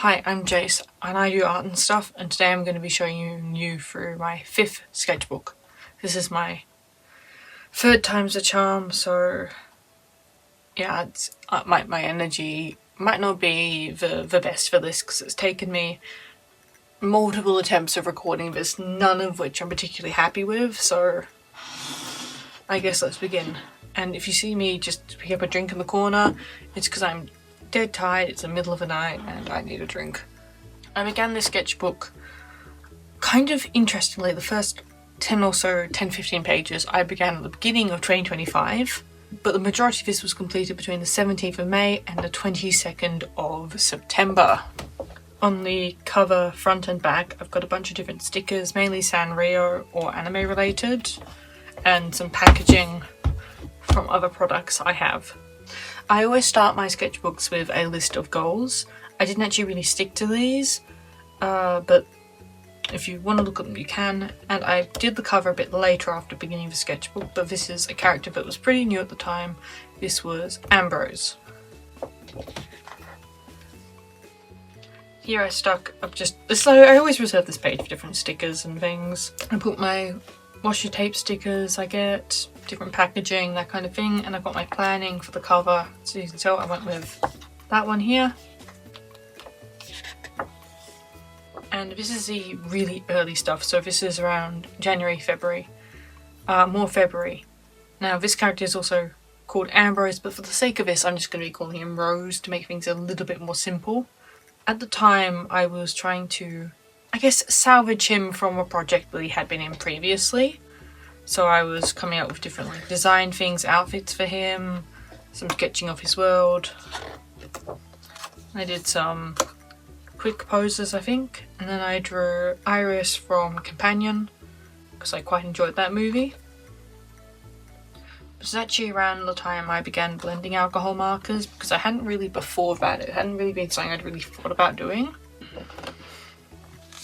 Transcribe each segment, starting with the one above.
Hi, I'm Jace and I do art and stuff, and today I'm going to be showing you through my 5th sketchbook. This is my 3rd time's a charm, so yeah, it's my energy might not be the best for this because it's taken me multiple attempts of recording this, none of which I'm particularly happy with, so I guess let's begin. And if you see me just pick up a drink in the corner, it's because I'm dead tired, it's the middle of the night and I need a drink. I began this sketchbook kind of interestingly. The first 10-15 pages I began at the beginning of 2025, but the majority of this was completed between the 17th of May and the 22nd of September. On the cover, front and back, I've got a bunch of different stickers, mainly Sanrio or anime related, and some packaging from other products I have. I always start my sketchbooks with a list of goals. I didn't actually really stick to these, but if you want to look at them you can, and I did the cover a bit later after beginning the sketchbook, but this is a character that was pretty new at the time. This was Ambrose. Here I stuck up I always reserve this page for different stickers and things. I put my washi tape stickers I get, different packaging, that kind of thing, and I've got my planning for the cover. So you can tell I went with that one here. And this is the really early stuff, so this is around January, February, more February. Now this character is also called Ambrose, but for the sake of this I'm just going to be calling him Rose to make things a little bit more simple. At the time I was trying to, I guess, salvage him from a project that he had been in previously. So I was coming up with different design things, outfits for him, some sketching of his world. I did some quick poses I think, and then I drew Iris from Companion because I quite enjoyed that movie. It was actually around the time I began blending alcohol markers, because I hadn't really before that, it hadn't really been something I'd really thought about doing.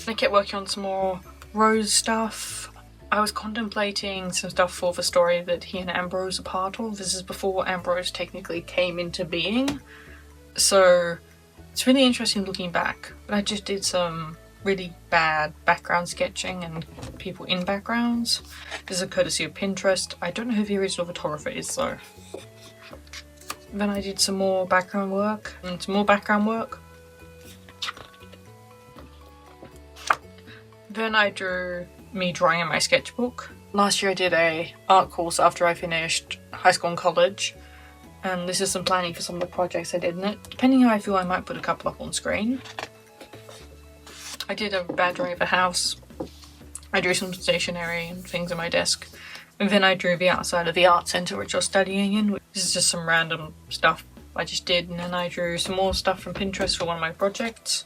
I kept working on some more Rose stuff. I was contemplating some stuff for the story that he and Ambrose are part of. This is before Ambrose technically came into being, so it's really interesting looking back. But I just did some really bad background sketching and people in backgrounds. This is a courtesy of Pinterest. I don't know who the original photographer is though. Then I did some more background work and some more background work. Then I drew me drawing in my sketchbook. Last year I did a art course after I finished high school and college, and this is some planning for some of the projects I did in it. Depending how I feel I might put a couple up on screen. I did a bad drawing of a house. I drew some stationery and things on my desk, and then I drew the outside of the art centre which I was studying in. This is just some random stuff I just did, and then I drew some more stuff from Pinterest for one of my projects.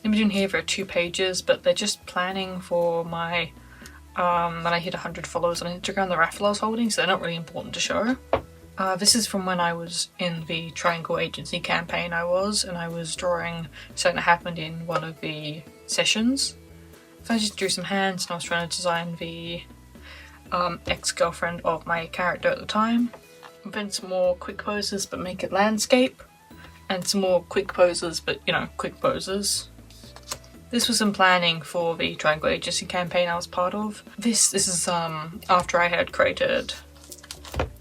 In between here there are 2 pages, but they're just planning for my when I hit 100 followers on Instagram, the raffle I was holding, so they're not really important to show. This is from when I was in the Triangle Agency campaign and I was drawing something that happened in one of the sessions. So I just drew some hands and I was trying to design the ex-girlfriend of my character at the time. And then some more quick poses but make it landscape, and some more quick poses but, you know, quick poses. This was some planning for the Triangle Agency campaign I was part of. This is after I had created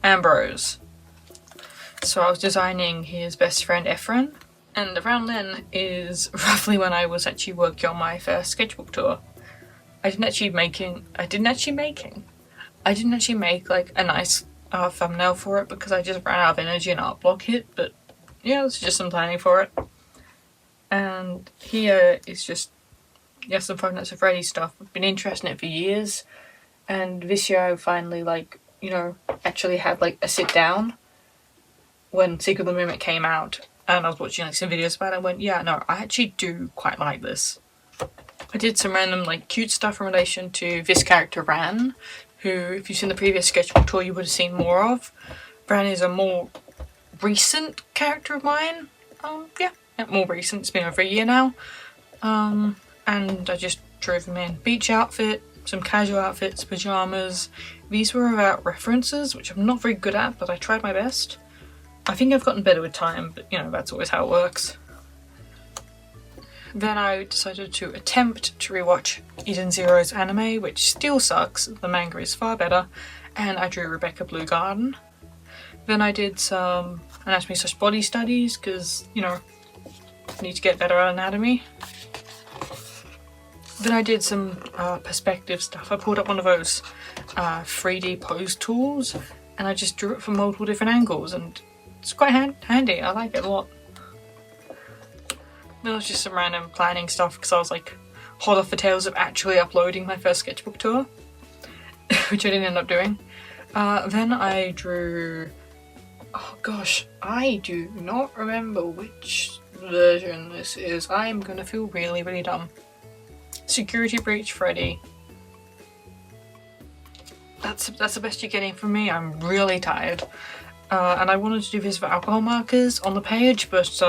Ambrose. So I was designing his best friend Efren, and around then is roughly when I was actually working on my first sketchbook tour. I didn't actually make like a nice thumbnail for it because I just ran out of energy and art block hit, but yeah, it's just some planning for it. And here is just some Five Nights at Freddy's stuff. I've been interested in it for years, and this year I finally, like, you know, actually had like a sit down when Secret of the Mimic came out, and I was watching like some videos about it and went, yeah, no, I actually do quite like this. I did some random like cute stuff in relation to this character Ran, who, if you've seen the previous sketchbook tour, you would have seen more of. Ran is a more recent character of mine. Yeah, more recent, it's been over a year now. And I just drew them in. Beach outfit, some casual outfits, pyjamas. These were about references, which I'm not very good at, but I tried my best. I think I've gotten better with time, but you know, that's always how it works. Then I decided to attempt to rewatch Eden Zero's anime, which still sucks, the manga is far better, and I drew Rebecca Blue Garden. Then I did some anatomy/body studies, because, you know, I need to get better at anatomy. Then I did some perspective stuff. I pulled up one of those 3D pose tools, and I just drew it from multiple different angles, and it's quite handy. I like it a lot. Then it was just some random planning stuff, because I was like hot off the tails of actually uploading my first sketchbook tour, which I didn't end up doing. Then I drew... oh gosh, I do not remember which version this is. I'm gonna feel really, really dumb. Security Breach Freddy. That's the best you're getting from me. I'm really tired. And I wanted to do visible alcohol markers on the page, but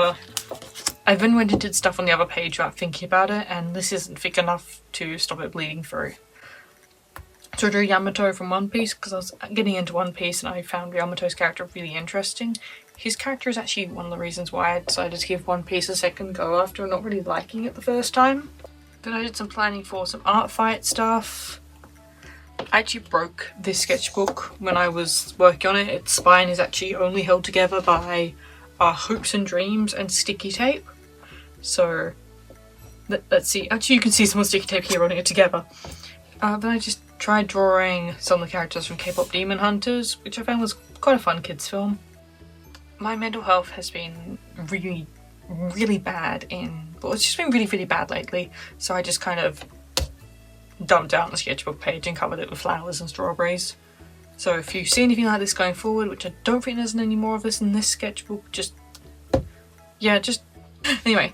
I then went and did stuff on the other page without thinking about it, and this isn't thick enough to stop it bleeding through. So I drew Yamato from One Piece because I was getting into One Piece and I found Yamato's character really interesting. His character is actually one of the reasons why I decided to give One Piece a second go after not really liking it the first time. Then I did some planning for some art fight stuff. I actually broke this sketchbook when I was working on it. Its spine is actually only held together by hopes and dreams and sticky tape. So let's see. Actually, you can see some sticky tape here holding it together. Then I just tried drawing some of the characters from K-pop Demon Hunters, which I found was quite a fun kids film. My mental health has been really, really bad well, it's just been really, really bad lately. So I just kind of dumped out the sketchbook page and covered it with flowers and strawberries. So if you see anything like this going forward, which I don't think there's any more of this in this sketchbook, anyway.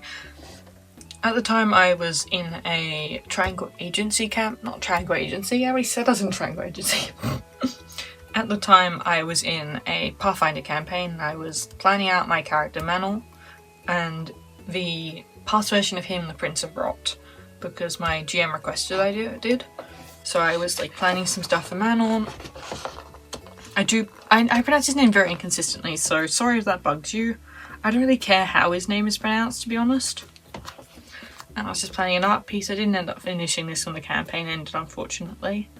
At the time I was in a Triangle Agency camp, not Triangle Agency, I already said I was in Triangle Agency. At the time I was in a Pathfinder campaign. I was planning out my character Manel and the past version of him, the Prince of Rot, because my GM requested I did. So I was like planning some stuff for Manel. I pronounce his name very inconsistently, so sorry if that bugs you. I don't really care how his name is pronounced, to be honest. And I was just planning an art piece. I didn't end up finishing this when the campaign ended, unfortunately.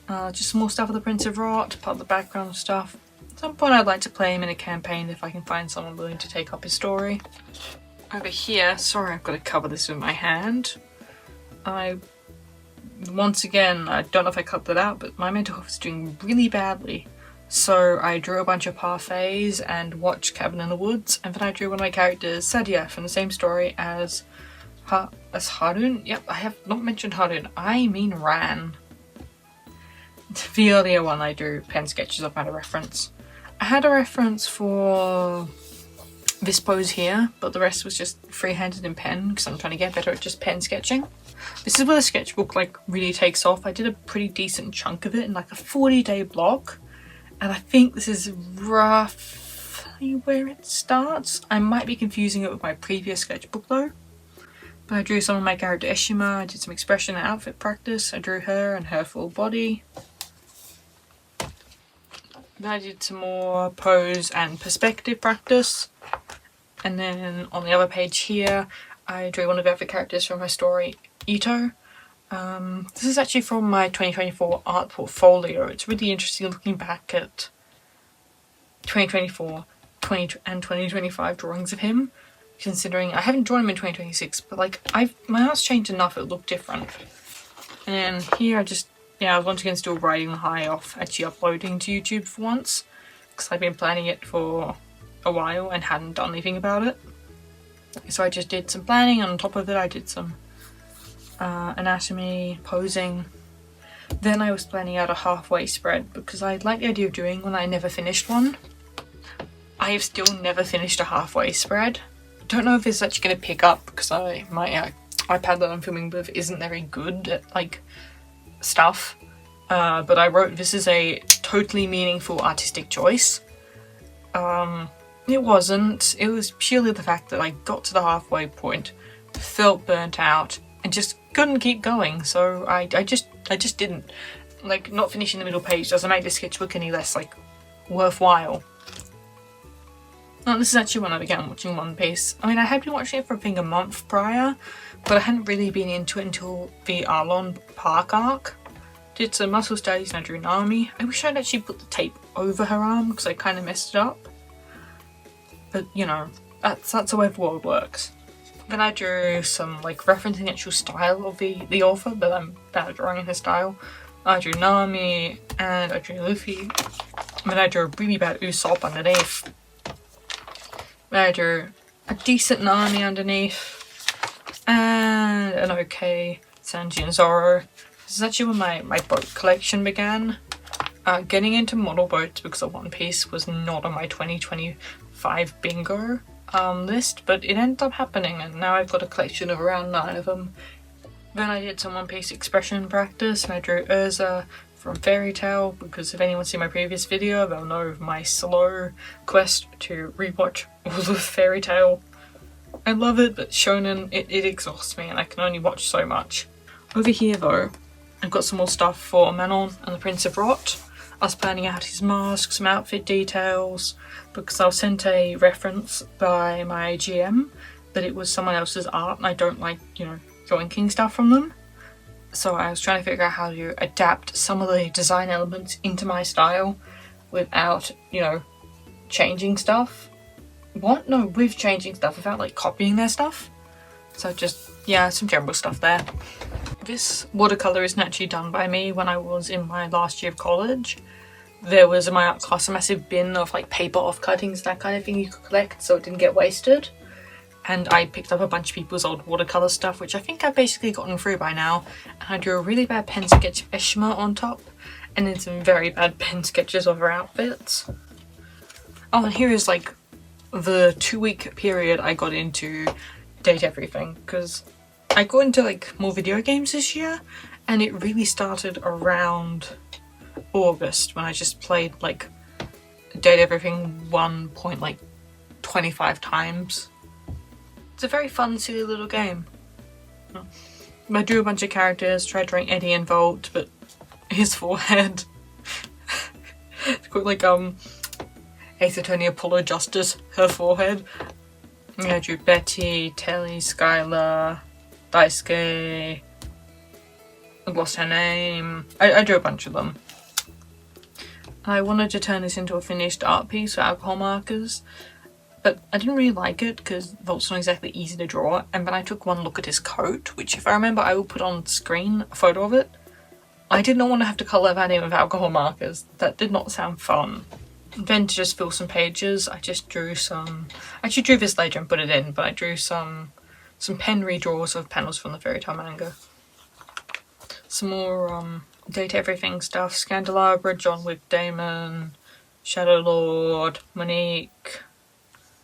Just some more stuff with the Prince of Rot, part of the background stuff. At some point I'd like to play him in a campaign if I can find someone willing to take up his story. Over here, sorry I've got to cover this with my hand. Once again, I don't know if I cut that out, but my mental health is doing really badly. So I drew a bunch of parfaits and watched Cabin in the Woods, and then I drew one of my characters, Sadia, from the same story as Harun. Yep, I have not mentioned Harun, I mean Ran. The earlier one I drew pen sketches of, I had a reference. I had a reference for this pose here, but the rest was just freehanded in pen because I'm trying to get better at just pen sketching. This is where the sketchbook like really takes off. I did a pretty decent chunk of it in like a 40-day block, and I think this is roughly where it starts. I might be confusing it with my previous sketchbook though. But I drew some of my character Eshima, I did some expression and outfit practice, I drew her and her full body. Then I did some more pose and perspective practice. And then on the other page here, I drew one of the other characters from my story, Ito. This is actually from my 2024 art portfolio. It's really interesting looking back at 2024 and 2025 drawings of him, considering I haven't drawn him in 2026, but like my art's changed enough it looked different. And here I was once again still riding the high off actually uploading to YouTube for once, because I've been planning it for a while and hadn't done anything about it. So I just did some planning, and on top of it I did some anatomy, posing. Then I was planning out a halfway spread because I like the idea of doing one. I never finished one. I have still never finished a halfway spread. I don't know if it's actually going to pick up because my iPad that I'm filming with isn't very good at like stuff. But I wrote this is a totally meaningful artistic choice. It wasn't. It was purely the fact that I got to the halfway point, felt burnt out, and just couldn't keep going. So I just didn't. Like, not finishing the middle page doesn't make the sketchbook any less like worthwhile. Now, this is actually when I began watching One Piece. I mean, I had been watching it for I think a month prior, but I hadn't really been into it until the Arlon Park arc. Did some muscle studies and I drew Nami. I wish I'd actually put the tape over her arm because I kind of messed it up. But, you know, that's the way the world works. Then I drew some, like, referencing the actual style of the author, but I'm bad at drawing in his style. I drew Nami, and I drew Luffy. Then I drew a really bad Usopp underneath. Then I drew a decent Nami underneath. And an okay Sanji and Zoro. This is actually when my boat collection began. Getting into model boats because of One Piece was not on my 2025 bingo list, but it ended up happening, and now I've got a collection of around 9 of them. Then I did some One Piece expression practice, and I drew Urza from Fairy Tail, because if anyone's seen my previous video, they'll know of my slow quest to rewatch all of Fairy Tail. I love it, but Shonen, it exhausts me, and I can only watch so much. Over here though, I've got some more stuff for Manon and the Prince of Rot. I was planning out his mask, some outfit details, because I was sent a reference by my GM that it was someone else's art and I don't like, you know, yoinking stuff from them. So I was trying to figure out how to adapt some of the design elements into my style without, you know, changing stuff. What? No, with changing stuff, without like copying their stuff. So just, yeah, some general stuff there. This watercolour isn't actually done by me. When I was in my last year of college, there was in my art class a massive bin of like paper off cuttings, that kind of thing you could collect so it didn't get wasted. And I picked up a bunch of people's old watercolour stuff, which I think I've basically gotten through by now. And I drew a really bad pen sketch of Eshma on top, and then some very bad pen sketches of her outfits. Oh, and here is like the 2-week period I got into Date Everything, because I got into like more video games this year, and it really started around August when I just played like Date Everything 1.25 times. It's a very fun, silly little game. I drew a bunch of characters, tried drawing Eddie and Volt, but his forehead it's got like Ace Attorney Apollo Justice, her forehead. I drew Betty, Telly, Skylar, Daisuke, I lost her name. I drew a bunch of them. I wanted to turn this into a finished art piece with alcohol markers, but I didn't really like it because Volt's not exactly easy to draw, and then I took one look at his coat, which if I remember I will put on screen a photo of it. I did not want to have to colour that in with alcohol markers. That did not sound fun. Then to just fill some pages, I just drew some... I actually drew this later and put it in, but I drew some pen redraws of panels from the Fairy Tail manga. Some more Date Everything stuff. Scandalabra, John Wick Damon, Shadow Lord, Monique.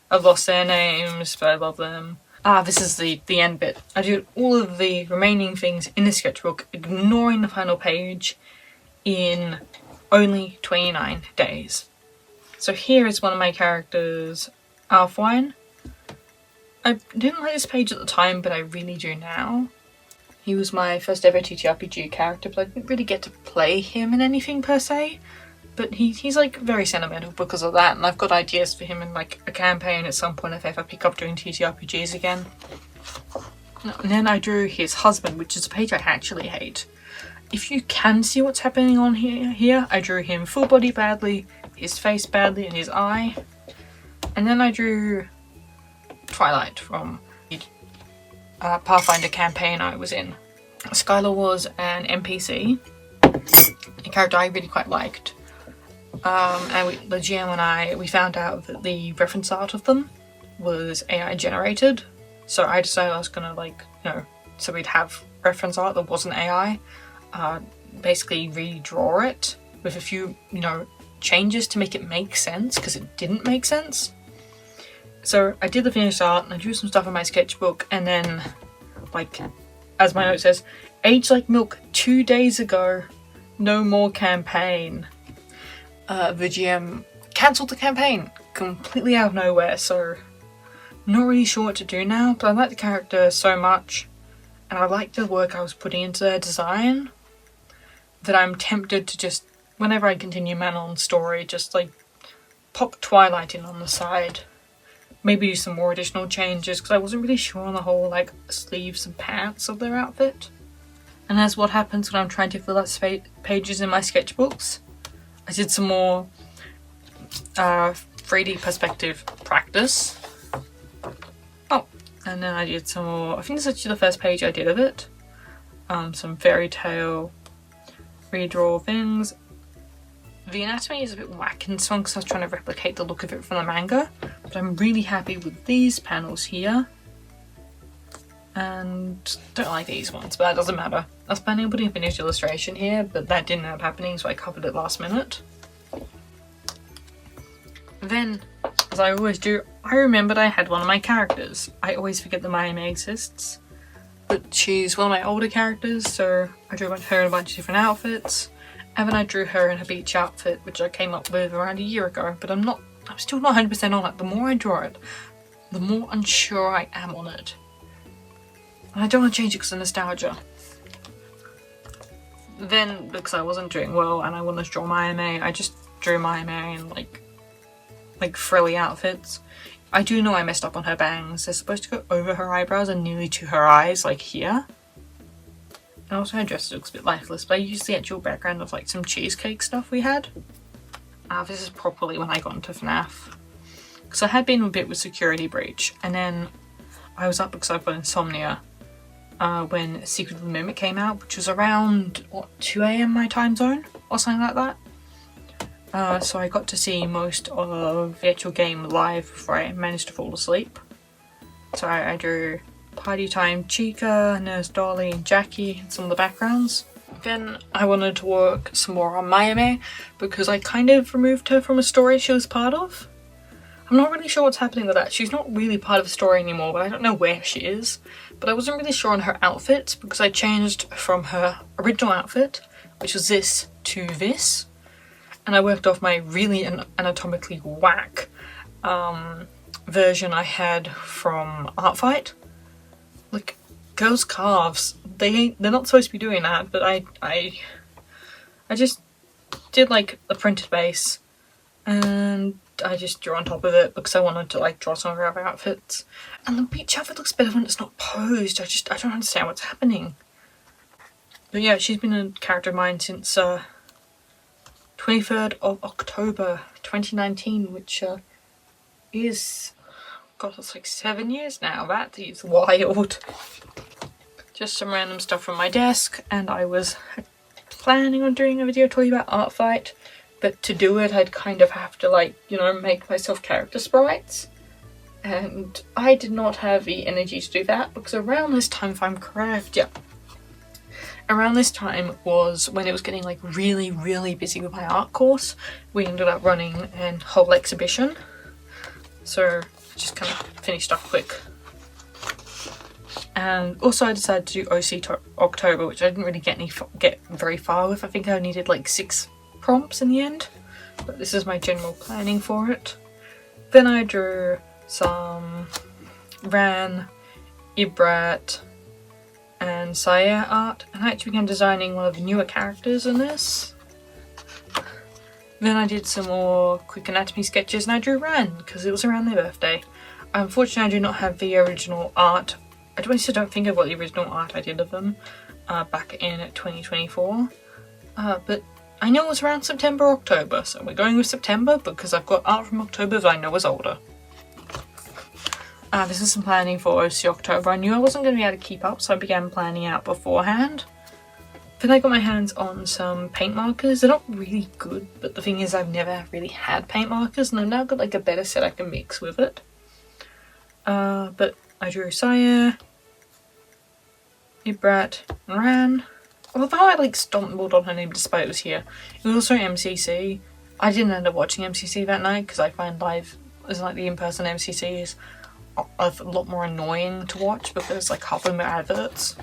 I've lost their names, but I love them. This is the end bit. I did all of the remaining things in the sketchbook, ignoring the final page, in only 29 days. So here is one of my characters, Alfwine. I didn't like this page at the time, but I really do now. He was my first ever TTRPG character, but I didn't really get to play him in anything per se. But he's like very sentimental because of that, and I've got ideas for him in like a campaign at some point if I ever pick up doing TTRPGs again. And then I drew his husband, which is a page I actually hate. If you can see what's happening on here, I drew him full body badly, his face badly, and his eye. And then I drew Twilight from the Pathfinder campaign I was in. Skylar was an NPC, a character I really quite liked. And the GM and we found out that the reference art of them was AI generated. So I decided I was gonna so we'd have reference art that wasn't AI. Basically redraw it with a few, changes to make it make sense, because it didn't make sense. So I did the finished art and I drew some stuff in my sketchbook, and then, as my note says, aged like milk 2 days ago, no more campaign. The GM cancelled the campaign completely out of nowhere, so not really sure what to do now, but I like the character so much and I like the work I was putting into their design that I'm tempted to just, whenever I continue Manon's story, just pop Twilight in on the side. maybe do some more additional changes because I wasn't really sure on the whole like sleeves and pants of their outfit. And that's what happens when I'm trying to fill out pages in my sketchbooks. I did some more 3D perspective practice. Oh, and then I did some more, I think this is actually the first page I did of it. Some fairy tale redraw things. The anatomy is a bit whack in this one because I was trying to replicate the look of it from the manga, but I'm really happy with these panels here. And don't like these ones, but that doesn't matter. I was planning on putting a finished illustration here, but that didn't end up happening, so I covered it last minute. Then, as I always do, I remembered I had one of my characters. I always forget that Mayame exists, but she's one of my older characters, so I drew her in a bunch of different outfits. And then I drew her in her beach outfit, which I came up with around a year ago, but I'm still not 100% on it. The more I draw it, the more unsure I am on it. And I don't want to change it because of nostalgia. Then, because I wasn't doing well and I wanted to draw Mayame, I just drew Mayame in like frilly outfits. I do know I messed up on her bangs. They're supposed to go over her eyebrows and nearly to her eyes, like here. And also her dress looks a bit lifeless, but I used the actual background of like some cheesecake stuff we had. This is probably when I got into FNAF. Because I had been a bit with Security Breach, and then I was up because I've got insomnia when Secret of the Mimic came out, which was around, what, 2 AM my time zone? Or something like that. So I got to see most of the actual game live before I managed to fall asleep. So I drew Party Time Chica, Nurse Dolly, and Jackie, and some of the backgrounds. Then I wanted to work some more on Mayame because I kind of removed her from a story she was part of. I'm not really sure what's happening with that. She's not really part of the story anymore, but I don't know where she is. But I wasn't really sure on her outfit because I changed from her original outfit, which was this, to this. And I worked off my really anatomically whack version I had from Art Fight. Like, girls' calves, they're not supposed to be doing that, but I just did like a printed base and I just drew on top of it because I wanted to like draw some of her other outfits. And the beach outfit looks better when it's not posed. I don't understand what's happening. But yeah, she's been a character of mine since 23rd of October 2019, which is, God, that's like 7 years now. That is wild. Just some random stuff from my desk, and I was planning on doing a video talking about Art Fight, but to do it I'd kind of have to, like, you know, make myself character sprites, and I did not have the energy to do that because around this time, if I'm correct, yeah, around this time was when it was getting like really, really busy with my art course. We ended up running a whole exhibition, so just kind of finished up quick. And also I decided to do OC to October, which I didn't really get very far with. I think I needed like 6 prompts in the end, but this is my general planning for it. Then I drew some Ran, Ibrat, and Saya art, and I actually began designing one of the newer characters in this. Then I did some more quick anatomy sketches, and I drew Ran because it was around their birthday. Unfortunately, I do not have the original art. I don't think I've got the original art I did of them back in 2024, but I know it was around September or October, so we're going with September because I've got art from October that I know is older. This is some planning for OC October. I knew I wasn't going to be able to keep up, so I began planning out beforehand. Then I got my hands on some paint markers. They're not really good, but the thing is I've never really had paint markers, and I've now got like a better set I can mix with it. But I drew Saya, Ibrat, and Ran. Although I like stumbled on her name despite it was here. It was also MCC. I didn't end up watching MCC that night because I find live, as like the in-person MCCs, a lot more annoying to watch because like half of them are adverts.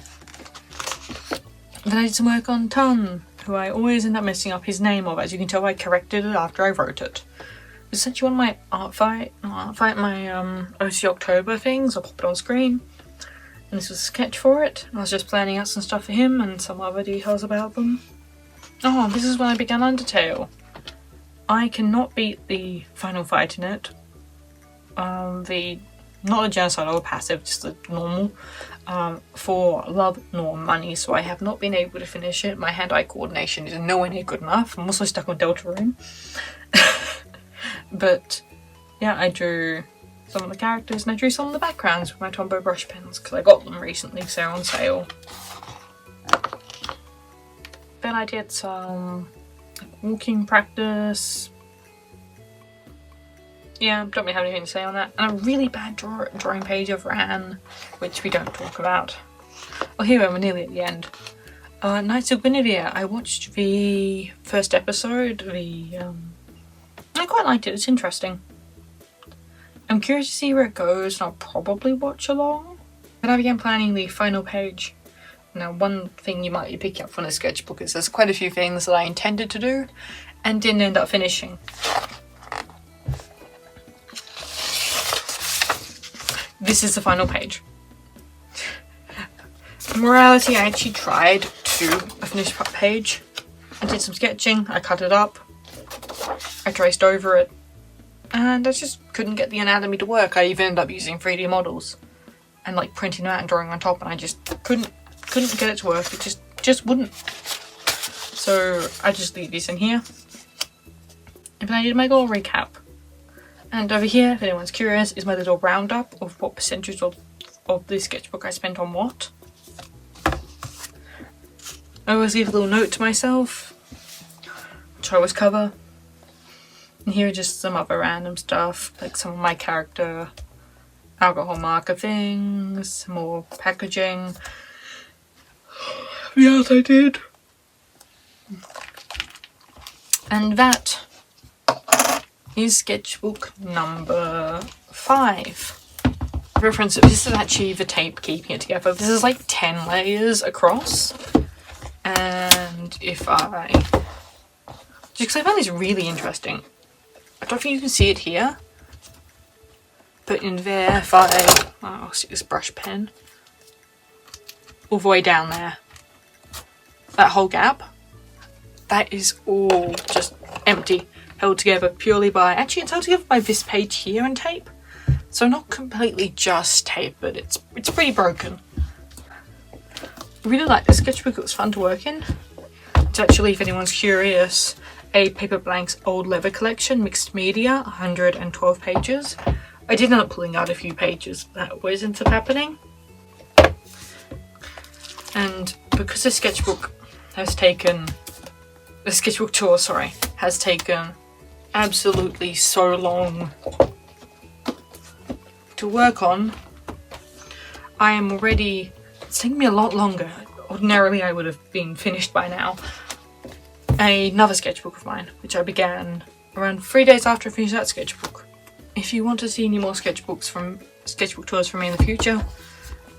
Then I did some work on Tun, who I always end up messing up his name of. As you can tell, I corrected it after I wrote it. It's actually one of my my OC October things. I'll pop it on screen. And this was a sketch for it. I was just planning out some stuff for him and some other details about them. Oh, this is when I began Undertale. I cannot beat the final fight in it. not the genocidal or passive, just the normal, for Love Nor Money, so I have not been able to finish it. My hand-eye coordination is nowhere near good enough. I'm also stuck on Deltarune. But yeah, I drew some of the characters and I drew some of the backgrounds with my Tombow brush pens because I got them recently, so they're on sale. Then I did some walking practice. Yeah, don't really have anything to say on that. And a really bad drawing page of Ran, which we don't talk about. Oh, here we're nearly at the end. Knights of Guinevere. I watched the first episode. I quite liked it. It's interesting. I'm curious to see where it goes, and I'll probably watch along. Then I began planning the final page. Now, one thing you might be picking up from the sketchbook is there's quite a few things that I intended to do and didn't end up finishing. This is the final page. In reality, I actually tried to finish the page. I did some sketching, I cut it up, I traced over it, and I just couldn't get the anatomy to work. I even ended up using 3D models and like printing them out and drawing on top, and I just couldn't get it to work. It just wouldn't. So I just leave this in here. And then I did my little recap. And over here, if anyone's curious, is my little roundup of what percentage of the sketchbook I spent on what. I always leave a little note to myself, which I always cover. And here are just some other random stuff, like some of my character alcohol marker things, more packaging. The art I did. And that is sketchbook number 5. Reference, this is actually the tape keeping it together. This is like 10 layers across. And if I... just because I found this really interesting. I don't think you can see it here. But in there, if I'll stick this brush pen all the way down there. That whole gap. That is all just empty. Held together purely by... actually, it's held together by this page here and tape. So not completely just tape, but it's pretty broken. I really like this sketchbook. It was fun to work in. It's actually, if anyone's curious, a Paper Blanks old leather collection, mixed media, 112 pages. I did end up pulling out a few pages. That always ends up happening. And because the sketchbook tour, has taken absolutely so long to work on, I am already... it's taking me a lot longer. Ordinarily I would have been finished by now. Another sketchbook of mine, which I began around 3 days after I finished that sketchbook. If you want to see any more sketchbook tours from me in the future,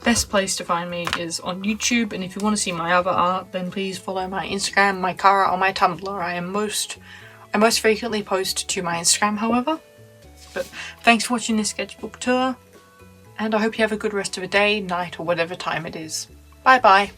best place to find me is on YouTube, and if you want to see my other art, then please follow my Instagram, my Kara, or my Tumblr. I most frequently post to my Instagram, however. But thanks for watching this sketchbook tour, and I hope you have a good rest of the day, night, or whatever time it is. Bye bye!